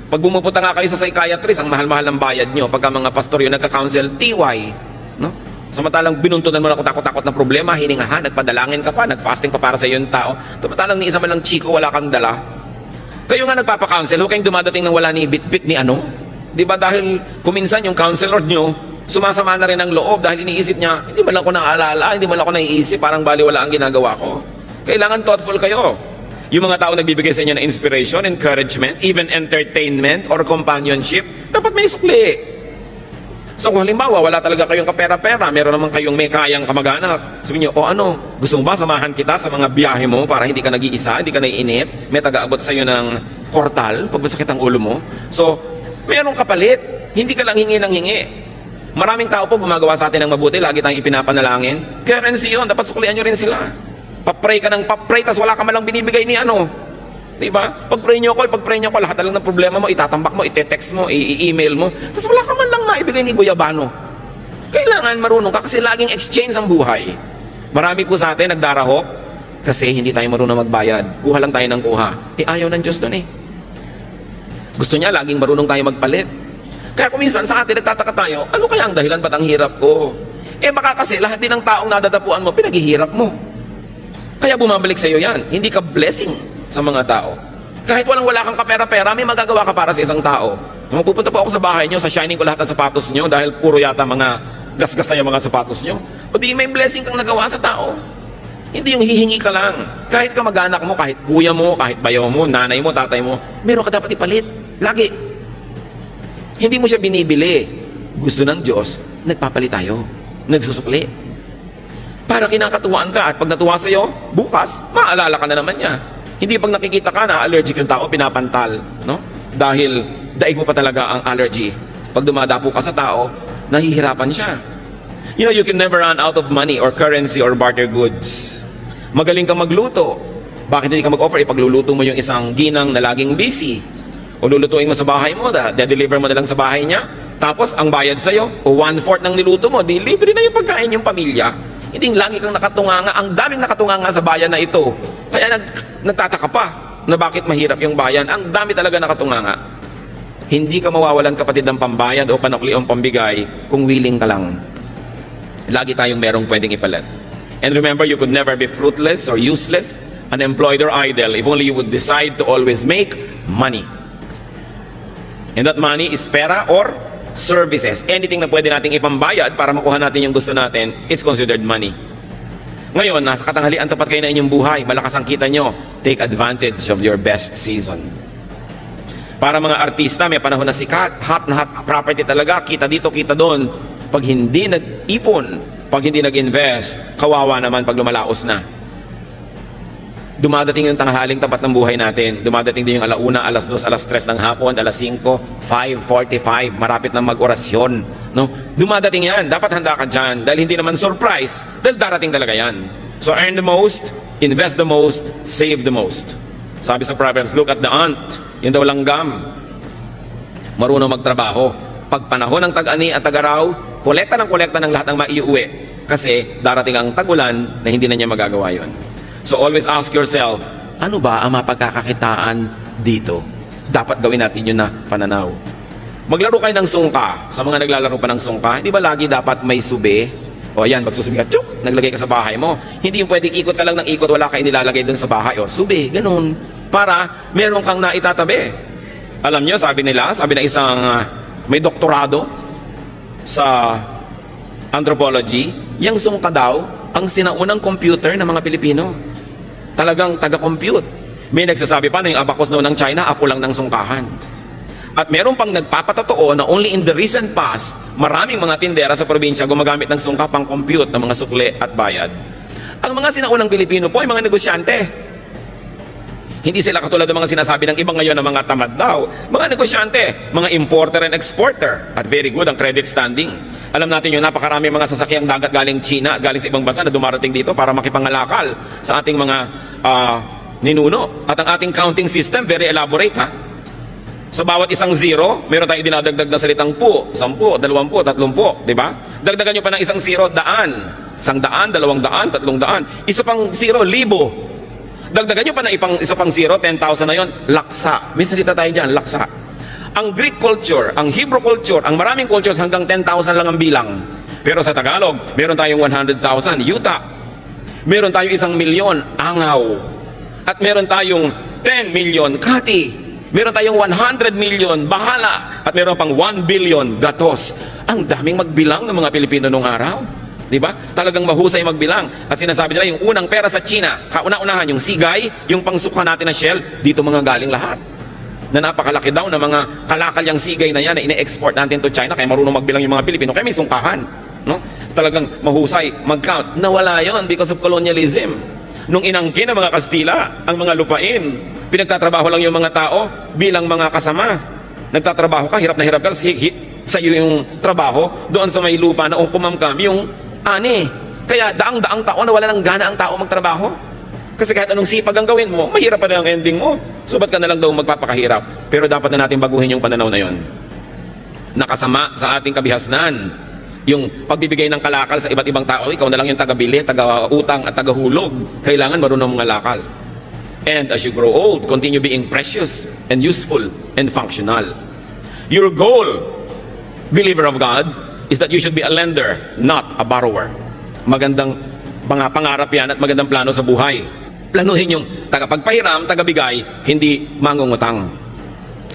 Pag bumupunta nga kayo sa psychiatrist, ang mahal-mahal ng bayad nyo. Pagka mga pastor yung nagka-counsel, TY. No? Samantalang binuntunan mo na kung takot-takot na problema, hiningahan, nagpadalangin ka pa, nag-fasting pa para sa iyo yung tao. Samantalang ni isa man lang chiko, wala kang dala. Kayo nga nagpapa-counsel, huwag kayong dumadating ng wala ni bit-bit ni ano. Di ba dahil kuminsan yung counselor nyo, sumasama na rin ang loob dahil iniisip niya, hindi man lang ako naalala, hindi man lang ako naiisip, parang baliwala ang ginagawa ko. Kailangan thoughtful kayo. Yung mga tao nagbibigay sa inyo ng inspiration, encouragement, even entertainment or companionship, dapat may sukli. So kung halimbawa, wala talaga kayong kapera-pera, meron naman kayong may kayang kamag-anak, sabihin nyo, o ano, gusto mo ba samahan kita sa mga biyahe mo para hindi ka nag-iisa, hindi ka naiinip, may taga-abot sa iyo ng portal, pag masakit ang ulo mo. So, merong kapalit, hindi ka lang hingi ng hingi. Maraming tao po gumagawa sa atin ng mabuti, lagi tayong ipinapanalangin. Currency yun, dapat suklian nyo rin sila. Papray ka ng papray, tas wala ka malang binibigay ni ano. Diba? Pag-pray nyo ko, lahat na lang ng problema mo, itatambak mo, ite-text mo, i-email mo, tapos wala ka man lang maibigay ni Guyabano. Kailangan marunong ka kasi laging exchange ang buhay. Marami po sa atin nagdarahop kasi hindi tayo marunong magbayad. Kuha lang tayo ng kuha. Ayaw ng Diyos doon eh. Gusto niya laging marunong tayo magpalit. Kaya kung minsan sa atin nagtataka tayo, ano kaya ang dahilan ba't ang hirap ko? Baka kasi lahat din ng taong nadadapuan mo, pinaghihirap mo. Kaya bumabalik sa iyo yan. Hindi ka blessing sa mga tao. Kahit wala kang kapera-pera, may magagawa ka para sa isang tao. Nung pupunta po ako sa bahay nyo, sa shining ko lahat ng sapatos nyo dahil puro yata mga gasgas na yung mga sapatos nyo. O di may blessing kang nagawa sa tao. Hindi yung hihingi ka lang. Kahit kamag-anak mo, kahit kuya mo, kahit bayaw mo, nanay mo, tatay mo, meron ka dapat ipalit. Lagi. Hindi mo siya binibili. Gusto ng Diyos, nagpapalit tayo. Nagsusukli. Para kinakatuwaan ka at pag natuwa sa'yo, bukas, maalala ka na naman niya. Hindi pag nakikita ka na allergic yung tao, pinapantal, no? Dahil daig mo pa talaga ang allergy. Pag dumadapo ka sa tao, nahihirapan siya. You know, you can never run out of money or currency or barter goods. Magaling kang magluto. Bakit hindi ka mag-offer? Ipagluluto mo yung isang ginang na laging busy. O lulutuin mo sa bahay mo, de-deliver mo na lang sa bahay niya. Tapos, ang bayad sa'yo, o 1/4 ng niluto mo, di libre na yung pagkain yung pamilya. Hindi lagi kang nakatunganga. Ang daming nakatunganga sa bayan na ito. Kaya nagtataka pa na bakit mahirap yung bayan. Ang dami talaga nakatunganga. Hindi ka mawawalan kapatid ng pambayad o panukli o pambigay kung willing ka lang. Lagi tayong merong pwedeng ipalit. And remember, you could never be fruitless or useless, unemployed or idle if only you would decide to always make money. And that money is pera or services, anything na pwede nating ipambayad para makuha natin yung gusto natin, it's considered money. Ngayon, nasa katanghalian tapat kayo na inyong buhay, malakas ang kita nyo, take advantage of your best season. Para mga artista, may panahon na sikat, hot na hot property talaga, kita dito, kita doon. Pag hindi nag-ipon, pag hindi nag-invest, kawawa naman pag lumalaos na. Dumadating yung tanghaling tapat ng buhay natin. Dumadating din yung alauna, alas 2, alas 3 ng hapon, alas 5, 5:45, marapit na mag-orasyon. No? Dumadating yan. Dapat handa ka dyan. Dahil hindi naman surprise. Dahil darating talaga yan. So earn the most, invest the most, save the most. Sabi sa Proverbs, look at the ant. Yun daw langgam. Marunong magtrabaho. Pag panahon ng tag-ani at tag-araw, kolekta ng lahat ng maiuwi. Kasi darating ang tagulan na hindi na niya magagawa yun. So always ask yourself, ano ba ang mapagkakakitaan dito? Dapat gawin natin yun na pananaw. Maglaro kayo ng sungka. Sa mga naglalaro pa ng sungka, di ba lagi dapat may sube? O yan, magsusubi ka, tsuk, naglagay ka sa bahay mo. Hindi yung pwedeng ikot ka lang ng ikot, wala kayo nilalagay dun sa bahay. O, sube, ganun. Para meron kang naitatabi. Alam nyo, sabi nila, sabi na isang may doktorado sa anthropology, yung sungka daw, ang sinaunang computer ng mga Pilipino. Talagang taga-compute. May nagsasabi pa na yung abacus noon ng China, apo lang ng sungkahan. At meron pang nagpapatotoo na only in the recent past, maraming mga tindera sa probinsya gumagamit ng sungka pang compute ng mga sukle at bayad. Ang mga sinaunang Pilipino po ay mga negosyante. Hindi sila katulad ng mga sinasabi ng ibang ngayon na mga tamad daw. Mga negosyante, mga importer and exporter. At very good ang credit standing. Alam natin yung napakarami mga sasakyang dagat galing China, galing sa ibang bansa na dumarating dito para makipangalakal sa ating mga ninuno. At ang ating counting system, very elaborate ha. Sa bawat isang zero, meron tayong dinadagdag na salitang po, 10, 20, 30, di ba? Dagdagan nyo pa ng isang zero, daan. 100, 200, 300. Isa pang zero, 1,000. Dagdagan nyo pa ng isa pang zero, 10,000 na yon, laksa. May salita tayo dyan, laksa. Ang Greek culture, ang Hebrew culture, ang maraming cultures hanggang 10,000 lang ang bilang. Pero sa Tagalog, meron tayong 100,000, yuta. Meron tayong 1,000,000, angaw. At meron tayong 10 million, kati. Meron tayong 100 million, bahala. At meron pang 1 billion, gatos. Ang daming magbilang ng mga Pilipino nung araw. Diba? Talagang mahusay magbilang. At sinasabi nila, yung unang pera sa China, kauna-unahan, yung sigay, yung pangsuka natin na shell, dito mga galing lahat. Na napakalaki daw na mga kalakal yung sigay na yan na ine-export natin to China, kaya marunong magbilang yung mga Pilipino, kaya may sungkahan. No? Talagang mahusay mag-count. Nawala yon because of colonialism. Nung inangkin ng mga Kastila, ang mga lupain, pinagtatrabaho lang yung mga tao bilang mga kasama. Nagtatrabaho ka, hirap na hirap ka, sa iyo yung trabaho, doon sa may lupa na kumamkam yung ani. Kaya daang-daang taon na wala ng gana ang tao magtrabaho. Kasi kahit anong sipag ang gawin mo, mahirap pa na ang ending mo. So ba't ka na lang daw magpapakahirap? Pero dapat na natin baguhin yung pananaw na yon. Nakasama sa ating kabihasnan yung pagbibigay ng kalakal sa iba't ibang tao. Ikaw na lang yung taga-bili, taga-utang at taga-hulog. Kailangan marunong mangalakal. And as you grow old, continue being precious and useful and functional. Your goal, believer of God, is that you should be a lender, not a borrower. Magandang pangarap yan at magandang plano sa buhay. Planuhin yung tagapagpahiram, tagabigay, hindi mangungutang.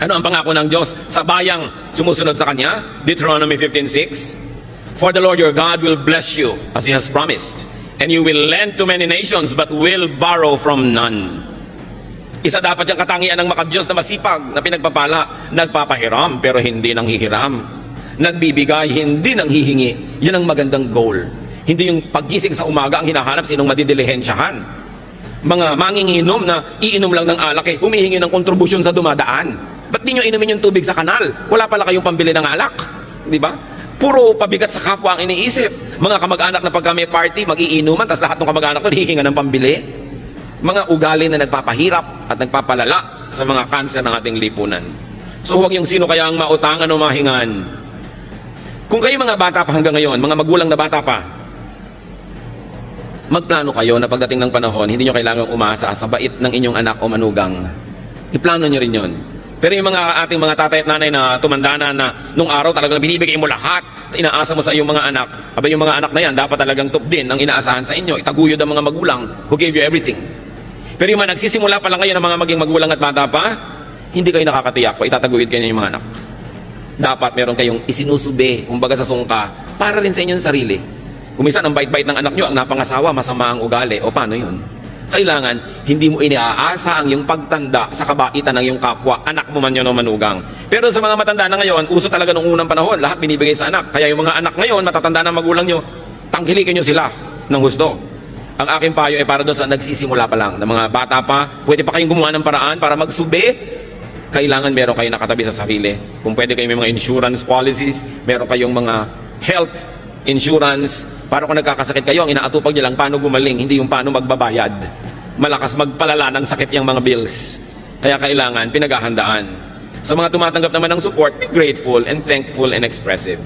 Ano ang pangako ng Diyos sa bayang sumusunod sa Kanya? Deuteronomy 15:6. For the Lord your God will bless you as He has promised, and you will lend to many nations but will borrow from none. Isa dapat yung katangian ng makadiyos na masipag na pinagpapala, nagpapahiram pero hindi nang hihiram. Nagbibigay, hindi nang hihingi. Yan ang magandang goal. Hindi yung paggising sa umaga ang hinahanap sinong madidilihensyahan. Mga manginginom na iinom lang ng alak humihingi ng kontribusyon sa dumadaan. Ba't di nyo inumin yung tubig sa kanal? Wala pala kayong pambili ng alak. Di ba? Puro pabigat sa kapwa ang iniisip. Mga kamag-anak na pagka may party, mag-iinuman, tapos lahat ng kamag-anak ko hihinga ng pambili. Mga ugali na nagpapahirap at nagpapalala sa mga kanser ng ating lipunan. So huwag yung sino kaya ang mautangan o mahingan. Kung kayo mga bata pa hanggang ngayon, mga magulang na bata pa, magplano kayo na pagdating ng panahon, hindi nyo kailangang umasa sa bait ng inyong anak o manugang. Iplano nyo rin yun. Pero yung mga ating mga tatay at nanay na tumanda na nung araw talagang binibigay mo lahat, inaasa mo sa iyong mga anak, aba yung mga anak na yan, dapat talagang top din ang inaasahan sa inyo. Itaguyod ang mga magulang who gave you everything. Pero yung mga nagsisimula pa lang ngayon ng mga maging magulang at bata pa, hindi kayo nakakatiyak pa, itataguyod kayo ng mga anak. Dapat meron kayong isinusubi, kumbaga sa sungka, para rin sa inyong sarili. Kung minsan ang bait-bait ng anak nyo, ang napangasawa, masama ang ugali, o paano yun? Kailangan, hindi mo iniaasa ang iyong pagtanda sa kabaitan ng iyong kapwa, anak mo man yun o manugang. Pero sa mga matanda na ngayon, uso talaga nung unang panahon, lahat binibigay sa anak. Kaya yung mga anak ngayon, matatanda na magulang nyo, tangkilikin nyo sila ng gusto. Ang aking payo ay para doon sa nagsisimula pa lang, ng mga bata pa, pwede pa kayong gumawa ng paraan para magsubi. Kailangan meron kayo nakatabi sa sarili. Kung pwede kayo may mga insurance policies, meron kayong mga health insurance, para kung nagkakasakit kayo, ang inaatupag nyo lang paano gumaling, hindi yung paano magbabayad. Malakas magpalala ng sakit yung mga bills. Kaya kailangan pinaghahandaan. Sa mga tumatanggap naman ng support, be grateful and thankful and expressive.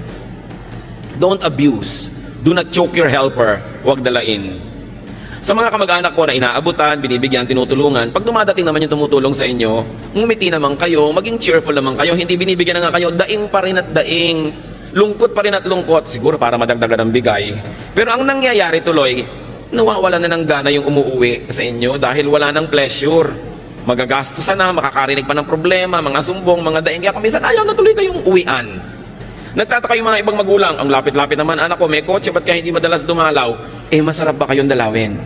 Don't abuse. Do not choke your helper. Huwag dalain. Sa mga kamag-anak ko na inaabutan, binibigyan, tinutulungan, pag dumadating naman yung tumutulong sa inyo, ngumiti naman kayo, maging cheerful naman kayo, hindi binibigyan na nga kayo, daing pa rin at daing, lungkot pa rin at lungkot, siguro para madagdagan ng bigay. Pero ang nangyayari tuloy, nawawala na ng gana yung umuuwi sa inyo dahil wala ng pleasure. Magagastusan na, makakarinig pa ng problema, mga sumbong, mga daing, kaya kumisan ayaw na tuloy kayong uwian. Nagtataka yung mga ibang magulang, ang lapit-lapit naman, anak ko, may kotse, ba't kaya hindi madalas dumalaw? Masarap ba kayong dalawin?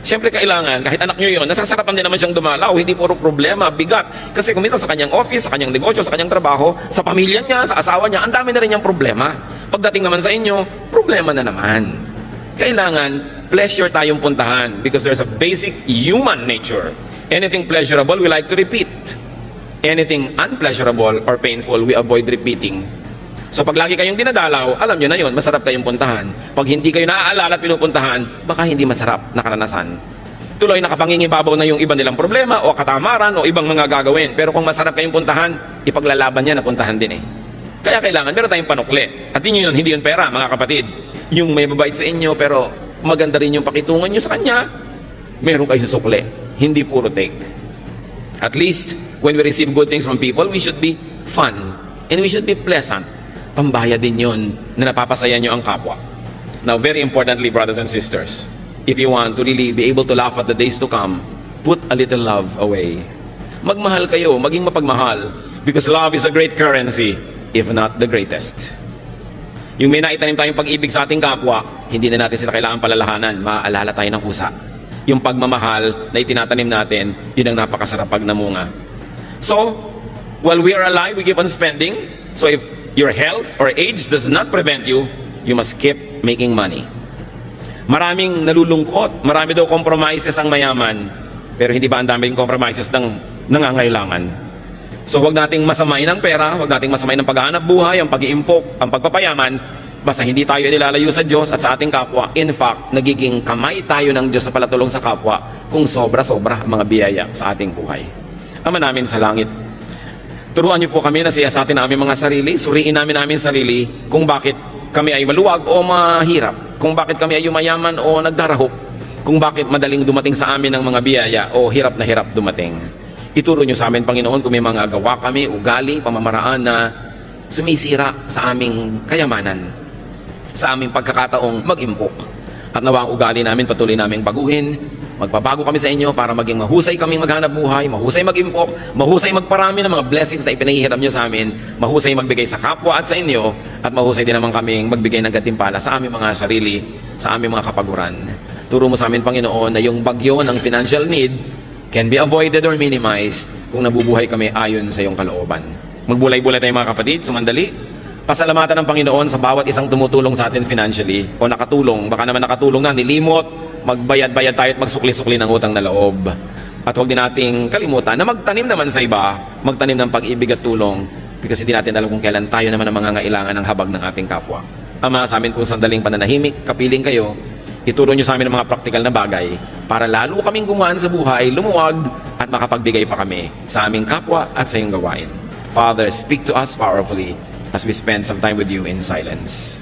Siyempre kailangan, kahit anak nyo yun, nasasarapan din naman siyang dumalaw, hindi puro problema, bigat. Kasi kung minsan sa kanyang office, sa kanyang negosyo, sa kanyang trabaho, sa pamilya niya, sa asawa niya, ang dami na rin niyang problema. Pagdating naman sa inyo, problema na naman. Kailangan, pleasure tayong puntahan because there's a basic human nature. Anything pleasurable, we like to repeat. Anything unpleasurable or painful, we avoid repeating. So pag lagi kayong dinadalaw, alam nyo na yun, masarap kayong puntahan. Pag hindi kayo naaalala at pinupuntahan, baka hindi masarap na karanasan. Tuloy nakapangingibabaw na yung iba nilang problema o katamaran o ibang mga gagawin. Pero kung masarap kayong puntahan, ipaglalaban niya na puntahan din eh. Kaya kailangan, meron tayong panukli. At hindi yun pera, mga kapatid. Yung may mabait sa inyo, pero maganda rin yung pakitungan nyo sa kanya, meron kayong sukli. Hindi puro take. At least, when we receive good things from people, we should be fun. And we should be pleasant. Pambaya din yun na napapasaya nyo ang kapwa. Now, very importantly, brothers and sisters, if you want to really be able to laugh at the days to come, put a little love away. Magmahal kayo, maging mapagmahal, because love is a great currency, if not the greatest. Yung may naitanim tayong pag-ibig sa ating kapwa, hindi na natin sila kailangan palalahanan, maaalala tayo ng kusa. Yung pagmamahal na itinatanim natin, yun ang napakasarap pag namunga. So, while we are alive, we keep on spending. So if your health or age does not prevent you, you must keep making money. Maraming nalulungkot, marami daw compromises ang mayaman, pero hindi ba ang daming compromises ng nangangailangan? So wag nating masamain ang pera, wag nating masamain ang paghahanap buhay, ang pag-iimpok, ang pagpapayaman, basta hindi tayo nilalayo sa Diyos at sa ating kapwa. In fact, nagiging kamay tayo ng Diyos sa palatulong sa kapwa kung sobra-sobra ang mga biyaya sa ating buhay. Ama namin sa langit, turuan niyo po kami na siyasatin namin mga sarili, suriin namin sarili kung bakit kami ay maluwag o mahirap, kung bakit kami ay yumayaman o nagdarahop, kung bakit madaling dumating sa amin ang mga biyaya o hirap na hirap dumating. Ituro niyo sa amin, Panginoon, kung may mga gawa kami, ugali, pamamaraan na sumisira sa aming kayamanan, sa aming pagkakataong mag-impok. At nawa ang ugali namin patuloy naming baguhin. Magbabago kami sa inyo para maging mahusay kaming maghanap buhay, mahusay mag-impok, mahusay magparami ng mga blessings na ipinahihiram nyo sa amin, mahusay magbigay sa kapwa at sa inyo, at mahusay din naman kaming magbigay ng gantimpala sa aming mga sarili, sa aming mga kapaguran. Turo mo sa amin, Panginoon, na yung bagyo ng financial need can be avoided or minimized kung nabubuhay kami ayon sa iyong kalooban. Magbulay-bulay tayo mga kapatid, sumandali. Pasalamatan ng Panginoon sa bawat isang tumutulong sa atin financially o nakatulong, baka naman nakatulong na, nilimot, magbayad-bayad tayo at magsukli-sukli ng utang na loob. At huwag din nating kalimutan na magtanim naman sa iba, magtanim ng pag-ibig at tulong, because hindi natin alam kung kailan tayo naman ang mangangailangan ng habag ng ating kapwa. Ama, sa amin kung sandaling pananahimik, kapiling kayo, ituro nyo sa amin ang mga praktikal na bagay para lalo kaming gumaan sa buhay, lumuwag at makapagbigay pa kami sa aming kapwa at sa iyong gawain. Father, speak to us powerfully as we spend some time with you in silence.